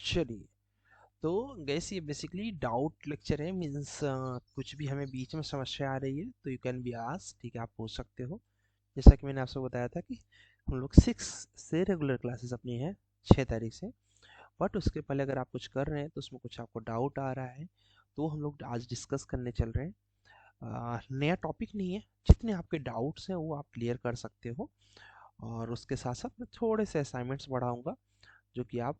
चलिए, तो गैस ये बेसिकली डाउट लेक्चर है। मीन्स कुछ भी हमें बीच में समस्या आ रही है तो यू कैन बी आस्क, ठीक है, आप पूछ सकते हो। जैसा कि मैंने आपसे बताया था कि हम लोग 6 से रेगुलर क्लासेस अपनी है, 6 तारीख से। बट उसके पहले अगर आप कुछ कर रहे हैं तो उसमें कुछ आपको डाउट आ रहा है तो हम लोग आज डिस्कस करने चल रहे हैं। नया टॉपिक नहीं है, जितने आपके डाउट्स हैं वो आप क्लियर कर सकते हो। और उसके साथ साथ मैं थोड़े से असाइनमेंट्स बढ़ाऊंगा जो कि आप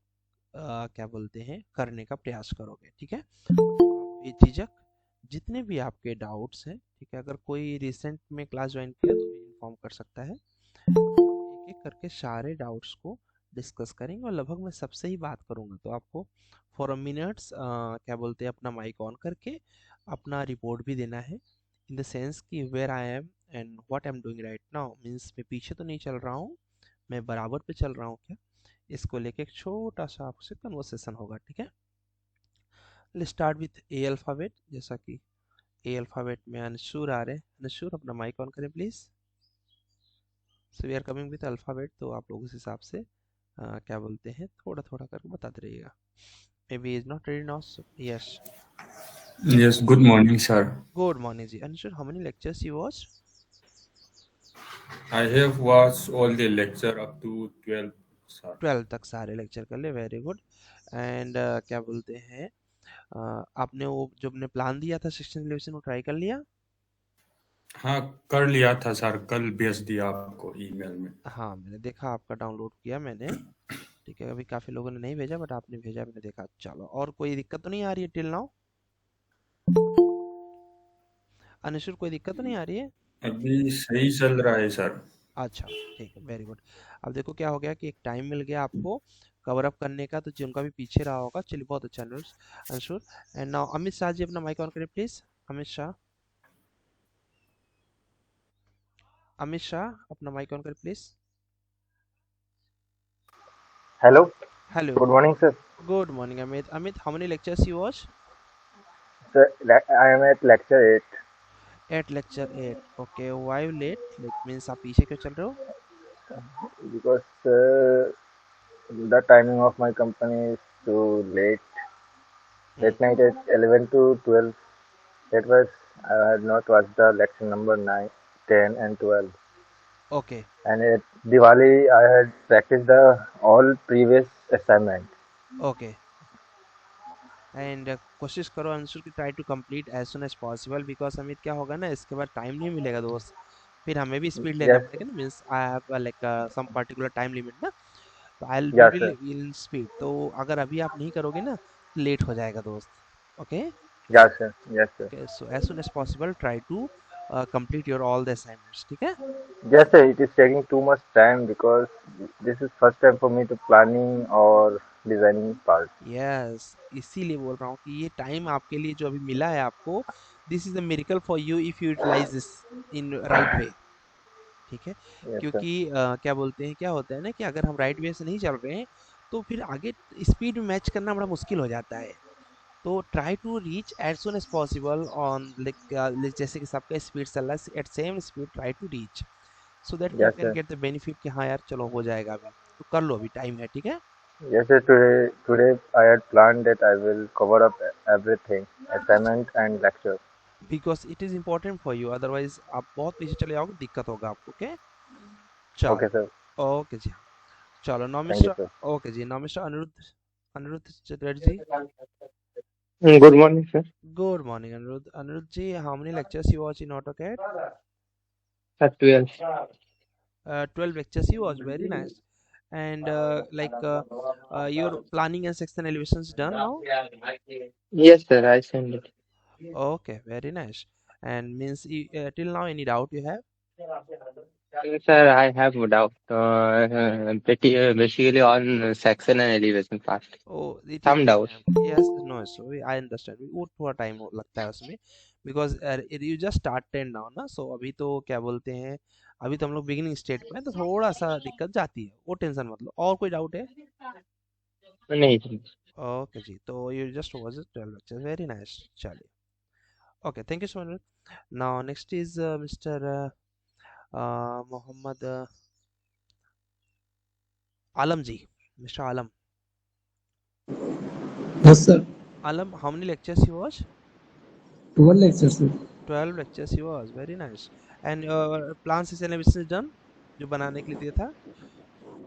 क्या बोलते हैं करने का प्रयास करोगे, ठीक है। बेझिझक जितने भी आपके डाउट्स हैं, ठीक है, अगर कोई रिसेंट में क्लास ज्वाइन किया तो भी इन्फॉर्म कर सकता है। एक एक करके सारे डाउट्स को डिस्कस करेंगे और लगभग मैं सबसे ही बात करूंगा, तो आपको फॉर अ मिनट्स क्या बोलते हैं अपना माइक ऑन करके अपना रिपोर्ट भी देना है। इन द सेंस कि where I am and what I am doing right now, means मैं पीछे तो नहीं चल रहा हूँ, मैं बराबर पे चल रहा हूँ क्या, इसको लेके एक छोटा सा आपसे कन्वर्सेशन होगा, ठीक है। Let's start with A alphabet. जैसा कि ए अल्फ़ाबेट में अंशुर आ रहे हैं। अंशुर अपना माइक ऑन करें please. So we are coming with alphabet, तो आप लोग उस हिसाब से क्या बोलते हैं थोड़ा थोड़ा करके बताते रहिएगा। Maybe is not ready now, yes. Yes, good morning, sir. Good morning ji. Anshur, how many lectures you watch? I have watched all the lecture up to 12, sir. 12 तक सारे लेक्चर कर ले, वेरी गुड। एंड क्या बोलते हैं आपने वो जो अपने प्लान दिया था सेक्शन सिलेक्शन वो ट्राई कर लिया? हाँ, कर लिया था सर, कल भेज दिया आपको ईमेल में। हाँ, मैंने देखा, आपका डाउनलोड किया मैंने, ठीक है। अभी काफ़ी लोगों ने नहीं भेजा बट आपने भेजा, मैंने देखा। चलो, और कोई दिक्कत तो नहीं आ रही है टिल नाउ? अनश्वर, कोई दिक्कत तो नहीं आ रही है? अभी सही चल रहा है सर। अच्छा, ठीक है, वेरी गुड। अब देखो क्या हो गया कि एक टाइम मिल गया आपको कवर अप करने का, तो जिनका भी पीछे रहा होगा, चलिए बहुत अच्छा अंशुर। एंड नाउ अमित शाह जी, अपना माइक ऑन करें प्लीज। अमित शाह, अमित शाह अपना माइक ऑन करें please. Hello. Hello, Good morning, sir. Good morning Amit. Amit, how many lectures you watch? Sir, I am at lecture 8 eight lecture 8, okay. Why late, like means आप पीछे क्यों चल रहे हो? because the timing of my company is too late. Late night at 11 to 12. That was I had not watched the lecture number 9, 10, and 12. Okay, And at Diwali, I had practiced the all previous assignment. Okay. And कोशिश करो answer की try to complete as soon as possible, because Amit क्या होगा ना, इसके बाद time नहीं मिलेगा दोस्त, फिर हमें भी स्पीड लेना Yes, पड़ेगा ना। Means I have like some particular time limit ना, तो I yes, will sir. In speed. तो अगर अभी आप नहीं करोगे ना तो लेट हो जाएगा दोस्त। Okay, Yes, sir. Yes, sir. Okay. So as soon as possible try to complete your all the assignments, ठीक है। Yes, sir. It is taking too much time because this is first time for me to planning or designing part. Yes, इसीलिए बोल रहा हूँ कि ये time आपके लिए जो अभी मिला है आपको, this is a miracle for you if you utilize this in right way, ठीक है। Yes, sir. क्योंकि क्या बोलते हैं, क्या होता है ना कि अगर हम राइट वे से नहीं चल रहे हैं तो फिर आगे स्पीड में मैच करना बड़ा मुश्किल हो जाता है। तो try to reach as soon as possible on like जैसे कि सबका स्पीड चल रहा है, at same speed try to reach, so that you Yes, can sir. Get the benefit कि हाँ यार चलो हो जाएगा अभी, तो कर लो, अभी टाइम है, ठीक है। Yes, sir. Today I had planned that I will cover up everything, assignment and lecture. Because it is important for you, otherwise आप बहुत पीछे चले जाओगे, दिक्कत होगा आपको, ओके। Okay, चलो, sir. ओके जी, चलो now Thank you, mister, sir. Okay जी, now mister Aniruddha, Aniruddha Chaturvedi ji. Good morning, sir. Good morning Aniruddha. Aniruddha ji, how many lectures you watch in AutoCAD? At 12. 12 lectures you watch, very nice. And your planning and section elevations done now? Yes, sir, I sent it. Okay, very nice. And means till now any doubt you have? Sir, I have a doubt. Basically on section and elevation part. Oh, it will Some take doubt. time. Yes, no, so I understand, वो थोड़ा time लगता है उसमें, because you just started now ना, सो अभी तो क्या बोलते हैं, अभी तो हम लोग बिगिनिंग स्टेट पे हैं, तो थोड़ा सा दिक्कत जाती है, वो टेंशन मत लो। और कोई डाउट है? नहीं sir. ओके जी, तो you just watch 12 lecture, very nice, चलिए। Okay, thank you so much. Now next is mister Mohammad Alam ji, mister Alam. Yes, sir. Alam, how many lectures you watch? 12 lectures, sir. 12 lectures you watch. Very nice. And plan session analysis is done? जो बनाने के लिए दिया था?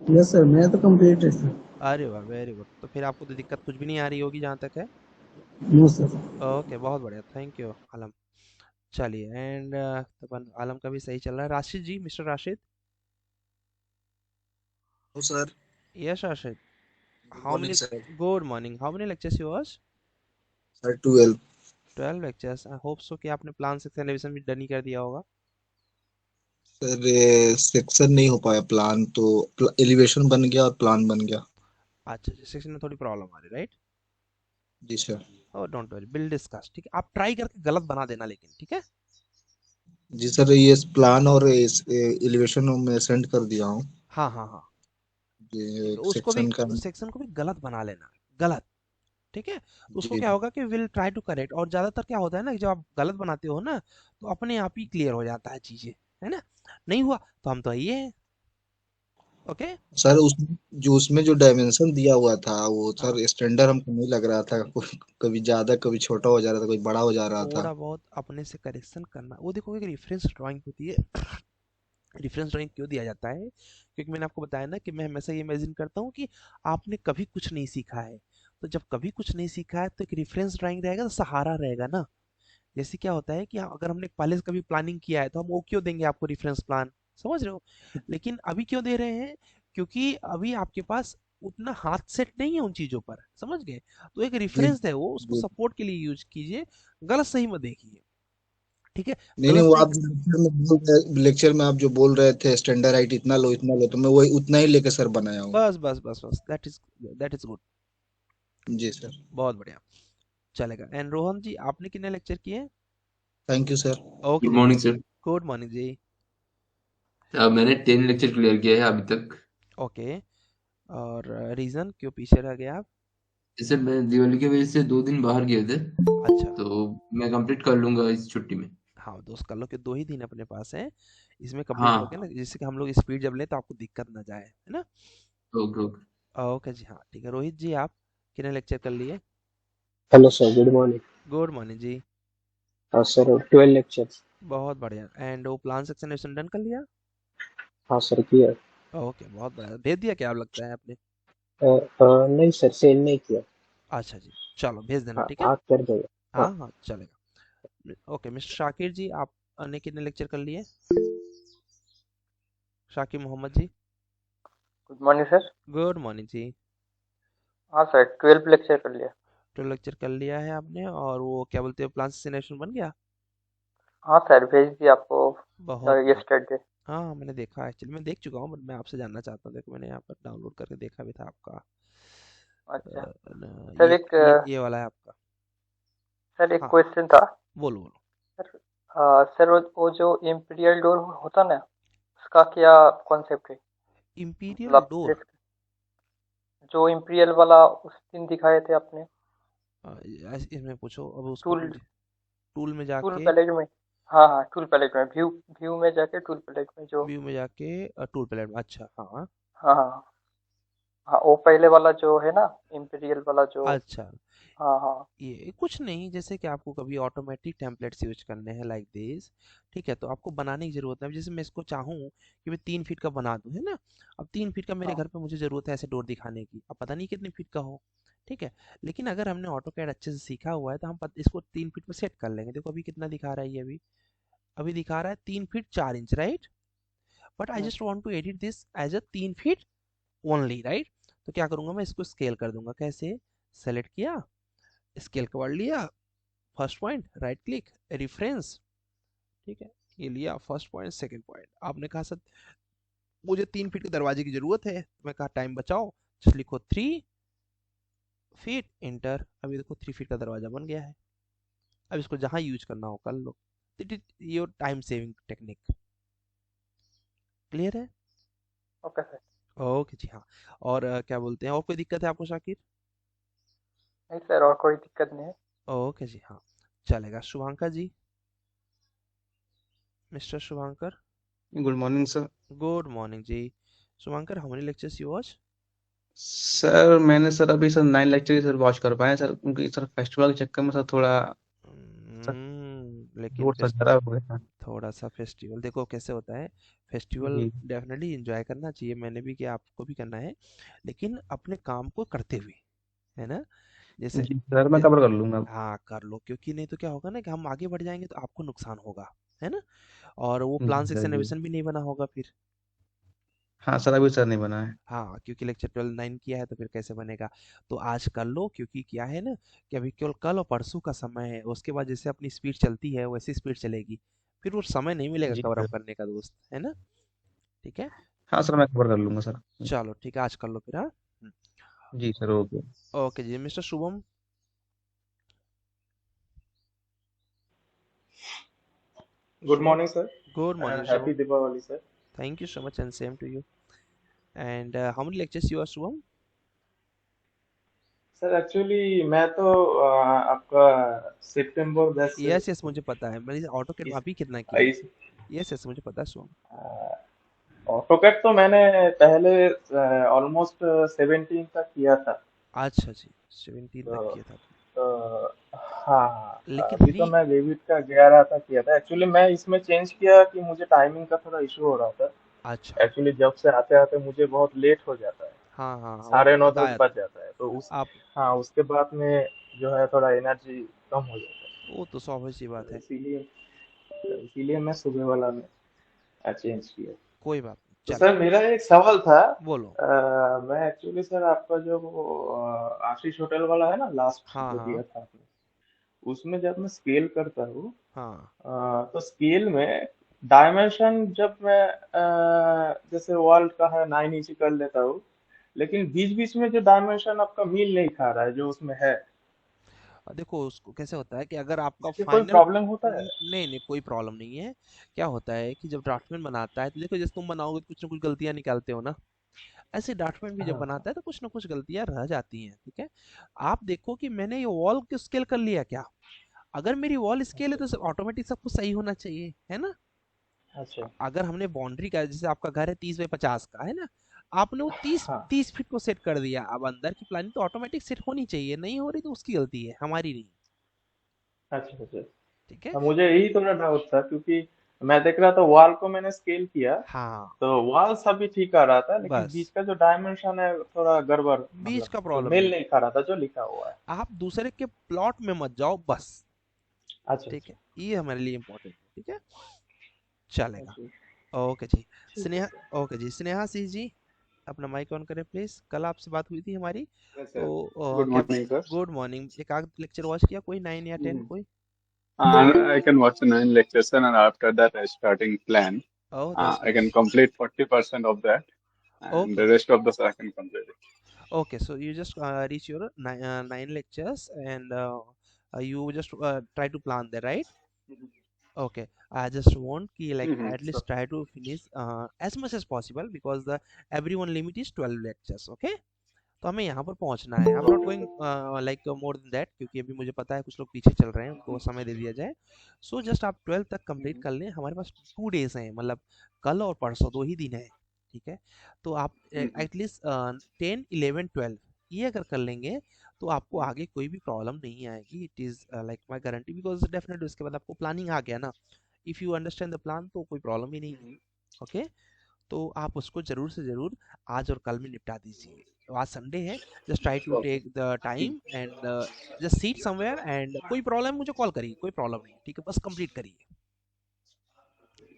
Yes, sir. मैं तो complete है, sir. अरे वाह, वेरी गुड। तो फिर आपको तो दिक्कत कुछ भी नहीं आ रही होगी जहाँ तक है। No, sir. ओके, बहुत बढ़िया, थैंक यू आलम। चलिए, एंड तब आलम का भी सही चल रहा है। Rashid ji, mister Rashid. Oh, sir. Yes Rashid, Good how morning, many? sir. Good morning. How many lectures you watch? Sir, 12. 12 lectures. I hope so कि आपने प्लान सेक्शन एनालिसिस भी डन ही कर दिया होगा। सर सेक्शन नहीं हो पाया, प्लान तो एलिवेशन बन गया और प्लान बन गया। अच्छा, सेक्शन में थोड़ी प्रॉब्लम आ रही, राइट? जी sir. Oh, don't worry, will discuss. ठीक है, आप ट्राई करके गलत बना देना लेकिन, ठीक है? जी सर, ये प्लान और एलिवेशन मैं सेंड कर दिया हूँ। हाँ हाँ हाँ, ये ठीक है, उसको भी, सेक्शन का। सेक्शन को भी गलत बना लेना, गलत। ठीक है, तो उसको जी क्या होगा कि विल ट्राई टू करेक्ट। और ज्यादातर क्या होता है ना कि जब आप गलत बनाते हो ना, तो अपने आप ही क्लियर हो जाता है चीजें, है ना? नहीं हुआ तो हम तो ये हैं। ओके। सर, उसमें जो डायमेंशन दिया हुआ था वो हाँ, सर स्टैंडर्ड हमको नहीं लग रहा था। कभी ज्यादा कभी छोटा हो जा रहा था, कभी बड़ा हो जा रहा था। थोड़ा बहुत अपने से करेक्शन करना। वो देखो, एक रेफरेंस ड्राइंग होती है। रेफरेंस ड्राइंग क्यों दिया जाता है? क्योंकि मैंने आपको बताया ना कि मैं हमेशा ये इमेजिन करता हूँ कि आपने कभी कुछ नहीं सीखा है। तो जब कभी कुछ नहीं सीखा है तो एक रेफरेंस ड्राइंग रहेगा, तो सहारा रहेगा ना। जैसे क्या होता है कि अगर हमने पहले से कभी प्लानिंग किया है तो हम वो क्यों देंगे आपको रेफरेंस प्लान, समझ रहे हो? लेकिन अभी क्यों दे रहे हैं? क्योंकि अभी आपके पास उतना हाथ सेट नहीं है उन चीजों पर, समझ गए? तो एक जी रेफरेंस है वो, उसको जी। सपोर्ट के लिए यूज कीजिए। गलत सही मत देखिए, ठीक है? नहीं नहीं, गलत वो सही। आप लेक्चर में आप जो बोल रहे थे स्टैंडर्ड हाइट इतना लो, तो मैं वही उतना ही लेके सर बनाया हूँ। बस बस बस बस, दैट इज गुड। जी सर। बहुत बढ़िया, चलेगा। एंड रोहन जी, आपने कितने लेक्चर किए? Thank you sir. Okay good जी, मॉर्निंग सर। गुड मॉर्निंग जी। मैंने 10 लेक्चर क्लियर किया है अभी तक। ओके, और रीजन क्यों पीछे रह गए आप? जैसे मैं दिवाली की वजह से 2 दिन बाहर गए थे, अच्छा, तो मैं कंप्लीट कर लूंगा इस छुट्टी में। हाँ दोस्त, कर लो कि 2 ही दिन अपने पास है, इसमें कंप्लीट हाँ। करके ना, जिससे कि हम लोग स्पीड जब लें तो आपको दिक्कत ना जाए, है ना? Okay okay. ओके जी, हाँ ठीक है। रोहित जी, आप कितने लेक्चर कर लिए? Hello sir, good morning. Good morning जी। Sir, 12 lectures. बहुत बढ़िया। एंड वो प्लान सेक्शन डन कर लिया? हाँ सर किया। ओके, बहुत बढ़िया। भेज दिया क्या, आप लगता है आपने? नहीं सर, सेंड नहीं किया। अच्छा जी, चलो भेज देना, हाँ ठीक है? आप कर देगा। हाँ हाँ हाँ, चलेगा। ओके, मिस्टर शाकिर जी, आपने कितने लेक्चर कर लिए? Shakir Mohammad ji. Good morning sir. Good morning जी। हाँ सर, 12 लेक्चर कर लिया। 12 लेक्चर कर लिया है आपने, और वो क्या बोलते हैं, प्लान सेशन बन गया? हाँ सर, भेज दिया आपको बहुत बढ़िया। यस्टरडे। हाँ हाँ, मैंने देखा, एक्चुअली मैं देख चुका हूँ, बट मैं आपसे जानना चाहता हूँ। देखो, मैंने यहाँ पर डाउनलोड करके देखा भी था आपका। अच्छा सर, ये वाला है आपका। सर एक हाँ, क्वेश्चन था। बोलो बोलो। सर सर, वो जो इम्पीरियल डोर होता ना, उसका क्या कॉन्सेप्ट है? इम्पीरियल मतलब डोर? जो इम्पीरियल वाला उस दिन दिखाए थे आपने, इसमें पूछो अब उसको टूल मुझे। टूल में टूल जाके, पैलेट में। हाँ हाँ, टूल पैलेट में, व्यू व्यू में जाके टूल पैलेट में जो। व्यू में जाके, टूल पैलेट में, अच्छा हाँ। हाँ हाँ हाँ, वो पहले वाला जो है ना, इम्पीरियल वाला जो। अच्छा, हाँ हाँ ये कुछ नहीं, जैसे कि आपको कभी ऑटोमेटिक टेम्पलेट्स यूज करने हैं लाइक दिस, ठीक है? तो आपको बनाने की जरूरत है। अब जैसे मैं इसको चाहूँ कि मैं 3 फीट का बना दूं, है ना? अब 3 फीट का मेरे हाँ घर पे मुझे जरूरत है ऐसे डोर दिखाने की, अब पता नहीं कितने फीट का हो, ठीक है? लेकिन अगर हमने ऑटो कैड अच्छे से सीखा हुआ है तो हम इसको 3 फीट पर सेट कर लेंगे। देखो अभी कितना दिखा रहा है ये, अभी अभी दिखा रहा है 3 feet 4 inch, right? But I hmm, just want to edit this as a 3 feet only, right? तो क्या करूंगा, मैं इसको स्केल कर दूंगा। कैसे? सेलेक्ट किया, स्केल कवर लिया, first point, right click, reference, ठीक है? ये लिया फर्स्ट पॉइंट, सेकंड पॉइंट। आपने कहा सर मुझे 3 फीट के दरवाजे की जरूरत है, मैं कहा टाइम बचाओ, जस्ट लिखो 3 फीट, इंटर। अभी देखो 3 फीट का दरवाजा बन गया है। अब इसको जहां यूज करना हो कर लो। It is your time saving technique. Clear है? Okay sir. ओके जी, हाँ। और क्या बोलते हैं, और कोई दिक्कत है आपको शाकिर? नहीं सर, और कोई दिक्कत नहीं है। ओके जी, हाँ, चलेगा। Shubhankar ji, mister Shubhankar. Good morning sir. Good morning जी। Shubhankar, how many lectures you watch? Sir मैंने सर अभी सर 9 लेक्चर ही सर वॉच कर पाए सर, क्योंकि सर फेस्टिवल के चक्कर में सर थोड़ा सर लेकिन जोर सा ज़्यादा हो गया। थोड़ा सा फेस्टिवल देखो कैसे होता है। फेस्टिवल जी डेफिनेटली एंजॉय करना चाहिए, मैंने भी किया, आपको भी करना है, लेकिन अपने काम को करते हुए, है ना। जैसे जी सर मैं जे- कवर कर लूंगा। हाँ कर लो, क्योंकि नहीं तो क्या होगा ना कि हम आगे बढ़ जाएंगे तो आपको नुकसान होगा, है ना। और वो जी प्लान सर सेक्शन जी। एविशन भी नहीं बना होगा फिर। हाँ सर अभी सर नहीं बना है। हाँ क्योंकि लेक्चर 12 9 किया है तो फिर कैसे बनेगा। तो आज कर लो, क्योंकि क्या है ना कि अभी केवल कल और परसों का समय है, उसके बाद जैसे अपनी स्पीड चलती है वैसी स्पीड चलेगी, फिर वो समय नहीं मिलेगा जी कवर अप सर। करने का दोस्त, है ना। ठीक है। हाँ सर मैं कवर कर लूंगा सर। चलो ठीक है, आज कर लो फिर। हाँ। जी सर ओके। ओके जी, mister Shubham. Good morning, sir, good and morning happy Shubham. Diwali, sir. Thank you so much and same to you. And how many lectures you are Shubham? Sir actually मैं तो आपका सितंबर 10 से यस यस मुझे पता है, मैंने auto CAD इस अभी कितना किया है। इस यस यस मुझे पता है शुभम। ऑटोकैड तो मैंने पहले ऑलमोस्ट 17 तक किया था। अच्छा जी, 17 तक तो, किया था आपने। तो हाँ, लेकिन अभी तो री मैं डेविड का 11 तक किया था। एक्चुअली मैं इसमें चेंज किया कि मुझे टाइमिंग का थोड़ा इशू हो रहा था। अच्छा। एक्चुअली जब से आते आते मुझे बहुत लेट हो जाता है, हाँ हाँ हाँ, वो साढ़े आपने नौ दस बताया बज था। जाता है, तो उस आप हाँ उसके बाद में जो है थोड़ा एनर्जी कम हो जाता है। वो तो स्वाभाविक सी बात तो है। इसीलिए मैं सुबह वाला में चेंज किया। कोई बात नहीं, तो चलेगा। सर मेरा एक सवाल था। बोलो। मैं एक्चुअली सर आपका जो वो आशीष होटल वाला है ना, लास्ट हाँ जो दिया हाँ था आपने, उसमें जब मैं स्केल करता हूँ, हाँ। तो स्केल में डायमेंशन जब मैं जैसे वॉल का है 9 इंच कर लेता हूँ, लेकिन बीच बीच में जो डायमेंशन आपका मील नहीं खा रहा है जो उसमें है, देखो उसको कैसे होता है कि अगर आपका इसके कोई फाइनल प्रॉब्लम होता है? नहीं नहीं कोई प्रॉब्लम नहीं है। क्या होता है कि जब ड्राफ्टमैन बनाता है तो देखो जैसे तुम बनाओगे तो कुछ ना कुछ गलतियां निकालते हो ना, ऐसे ड्राफ्टमैन भी जब हाँ हाँ। बनाता है तो कुछ ना कुछ गलतियां रह जाती हैं, ठीक है। आप देखो कि मैंने ये वॉल को स्केल कर लिया क्या। अगर मेरी वॉल स्केल है अच्छा तो ऑटोमेटिक सब कुछ सही होना चाहिए, है ना। अच्छा। अगर हमने बाउंड्री का, जैसे आपका घर है 30 बाई 50 का, है ना, आपने वो तीस हाँ। 30 फीट को सेट कर दिया, अब अंदर की प्लानिंग तो ऑटोमेटिक सेट होनी चाहिए, नहीं हो रही तो उसकी गलती है, हमारी नहीं। अच्छा अच्छा। ठीक है। हाँ, मुझे यही थोड़ा डाउट था क्योंकि मैं देख रहा था वॉल को मैंने स्केल किया, हाँ तो वॉल सभी ठीक आ रहा था, लेकिन बस बीच का जो डायमेंशन है थोड़ा गड़बड़, बीच मतलब का जो प्रॉब्लम मेल नहीं। नहीं खा रहा था जो लिखा हुआ है। आप दूसरे के प्लॉट में मत जाओ बस। अच्छा ठीक अच्छा। है, ये हमारे लिए इम्पोर्टेंट है, ठीक है। चलेगा। अच्छा ओके जी। ठीक है स्नेहा। सर। ओके जी, स्नेहा सिंह जी, अपना माइक ऑन करें प्लीज। कल आपसे बात हुई थी हमारी, Yes, तो sir. Good क्या morning, sir. गुड मॉर्निंग, एक आध लेक्चर वॉच किया कोई 9 या 10 Mhm. कोई? I can watch the 9 lectures, sir, and after that, I starting plan. Oh that's I can nice. complete 40% of that, and okay the rest of the I can complete it. okay, so you just reach your 9 lectures and you just try to plan there, right? Okay, I just want ki like at So, least try to finish as much as possible because the everyone limit is 12 lectures. Okay, तो हमें यहाँ पर पहुँचना है। I am not going like more than that, क्योंकि अभी मुझे पता है कुछ लोग पीछे चल रहे हैं, उनको समय दे दिया जाए। सो जस्ट आप 12 तक कंप्लीट कर लें, हमारे पास 2 डेज हैं, मतलब कल और परसों 2 ही दिन हैं, ठीक है। तो आप एटलीस्ट 10 11 12 ये अगर कर लेंगे तो आपको आगे कोई भी प्रॉब्लम नहीं आएगी, it is like my guarantee, because definitely उसके बाद आपको प्लानिंग आ गया ना। If you understand the plan तो कोई प्रॉब्लम ही नहीं है। ओके, तो आप उसको ज़रूर से ज़रूर आज और कल में निपटा दीजिए। तो आज संडे है, just try to okay. Take the time and just sit somewhere, and कोई प्रॉब्लम मुझे कॉल करिए, कोई प्रॉब्लम नहीं, ठीक है, बस कंप्लीट करिए।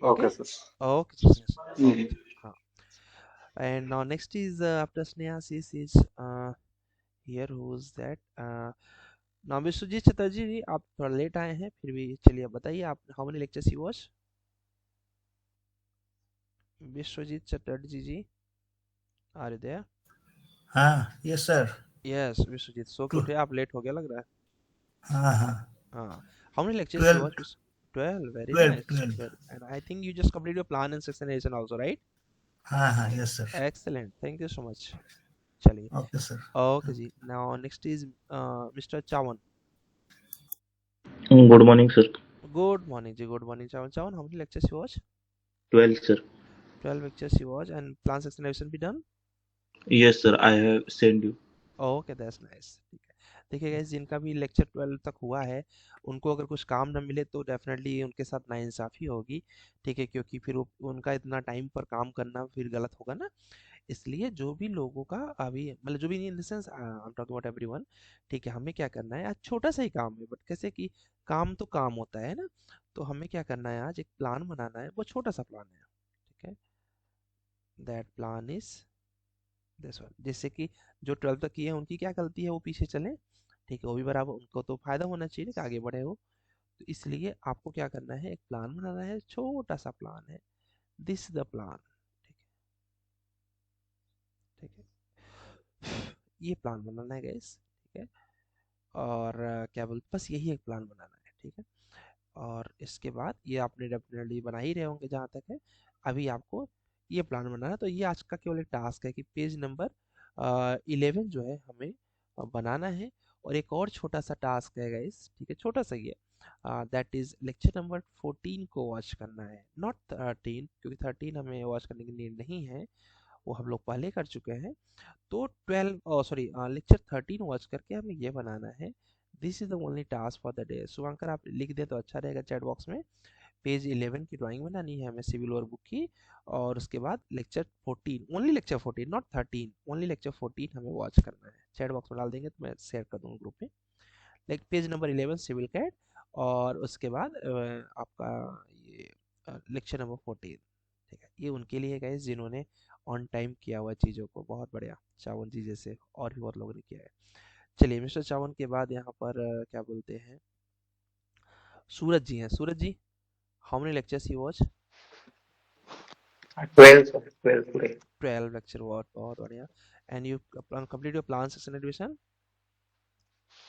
Okay. Okay, sir. Okay okay. Mhm. हाँ। And now next is after Sneha sis is here, who's that now Vishwajeet Chatterjee ji, आप थोड़ा लेट आए हैं, फिर भी चलिए बताइए आप how many lectures you watch. Vishwajit Chatterjee ji, are you there? हाँ yes sir. Yes Vishwajit, so के टू उठे, आप लेट हो गया लग रहा है। हाँ हाँ हाँ, how many lectures you 12 watch? 12, very 12 nice. 12 12. And I think you just completed your plan and section also, right? हाँ हाँ yes sir. Excellent, thank you so much. चलिए। Okay sir. Okay जी, now next is Mr. Chawan. Good morning, sir. Good morning जी, good morning Chawan. Chawan, how many lectures you watch? 12, sir. 12 lectures you watch, and plan section be done? Yes, sir. I have sent you. Okay, that's nice. ठीक है, देखिए guys, जिनका भी lecture 12 तक हुआ है, उनको अगर कुछ काम ना मिले तो डेफिनेटली उनके साथ नाइंसाफ़ी होगी। ठीक है, क्योंकि फिर उनका इतना टाइम पर काम करना फिर गलत होगा ना। इसलिए जो भी लोगों का अभी मतलब जो भी इन the sense I am talking about everyone. ठीक है, हमें क्या करना है, आज छोटा सा ही काम है, बट कैसे कि काम तो काम होता है ना। तो हमें क्या करना है, आज एक प्लान बनाना है, वो छोटा सा प्लान है। ठीक है, that plan is this one. जिससे कि जो 12 तक किए हैं उनकी क्या गलती है, वो पीछे चले। ठीक है, वो भी बराबर, उनको तो फायदा होना चाहिए ना कि आगे बढ़े हो। तो इसलिए आपको क्या करना है, एक प्लान बनाना है, छोटा सा प्लान है। This the plan. ठीक है, ठीक है, ये प्लान बनाना है गाइस। ठीक है, और क्या बोल, बस यही एक प्लान बनाना है। ठीक है, और इसके बाद ये आपने डेफिनेटली बना ही रहे होंगे जहाँ तक है। अभी आपको ये प्लान बनाना है, तो ये आज का केवल एक टास्क है कि पेज नंबर 11 जो है हमें बनाना है। और एक और छोटा सा टास्क है गाइस, ठीक है, छोटा सा ही है, दैट इज लेक्चर नंबर 14 को वॉच करना है, नॉट 13, क्योंकि 13 हमें वॉच करने की नीड नहीं है, वो हम लोग पहले कर चुके हैं। तो 12 सॉरी लेक्चर 13 वॉच करके हमें ये बनाना है। This is the only task for the day. Shubhankar आप लिख दें तो अच्छा रहेगा चैट बॉक्स में। पेज 11 की ड्राइंग बनानी है हमें सिविल वॉर बुक की, और उसके बाद lecture 14, only lecture 14, not 13, only lecture 14 हमें वॉच करना है। चैट बॉक्स में डाल देंगे तो मैं शेयर कर दूँगा ग्रुप में। Like page number 11 civil CAD, और उसके बाद आपका ये लेक्चर नंबर 14। ठीक है, ये उनके लिए गाइस जिन्होंने ऑन टाइम किया हुआ चीज़ों को। बहुत बढ़िया, चावन जी जैसे और भी बहुत लोगों ने किया है। चलिए, मिस्टर चावन के बाद यहाँ पर क्या बोलते हैं, सूरज जी हैं। Suraj ji, how many lectures you watch? 12 sir, 12 today. 12 lecture watch, बहुत बढ़िया। And you complete your plan session admission?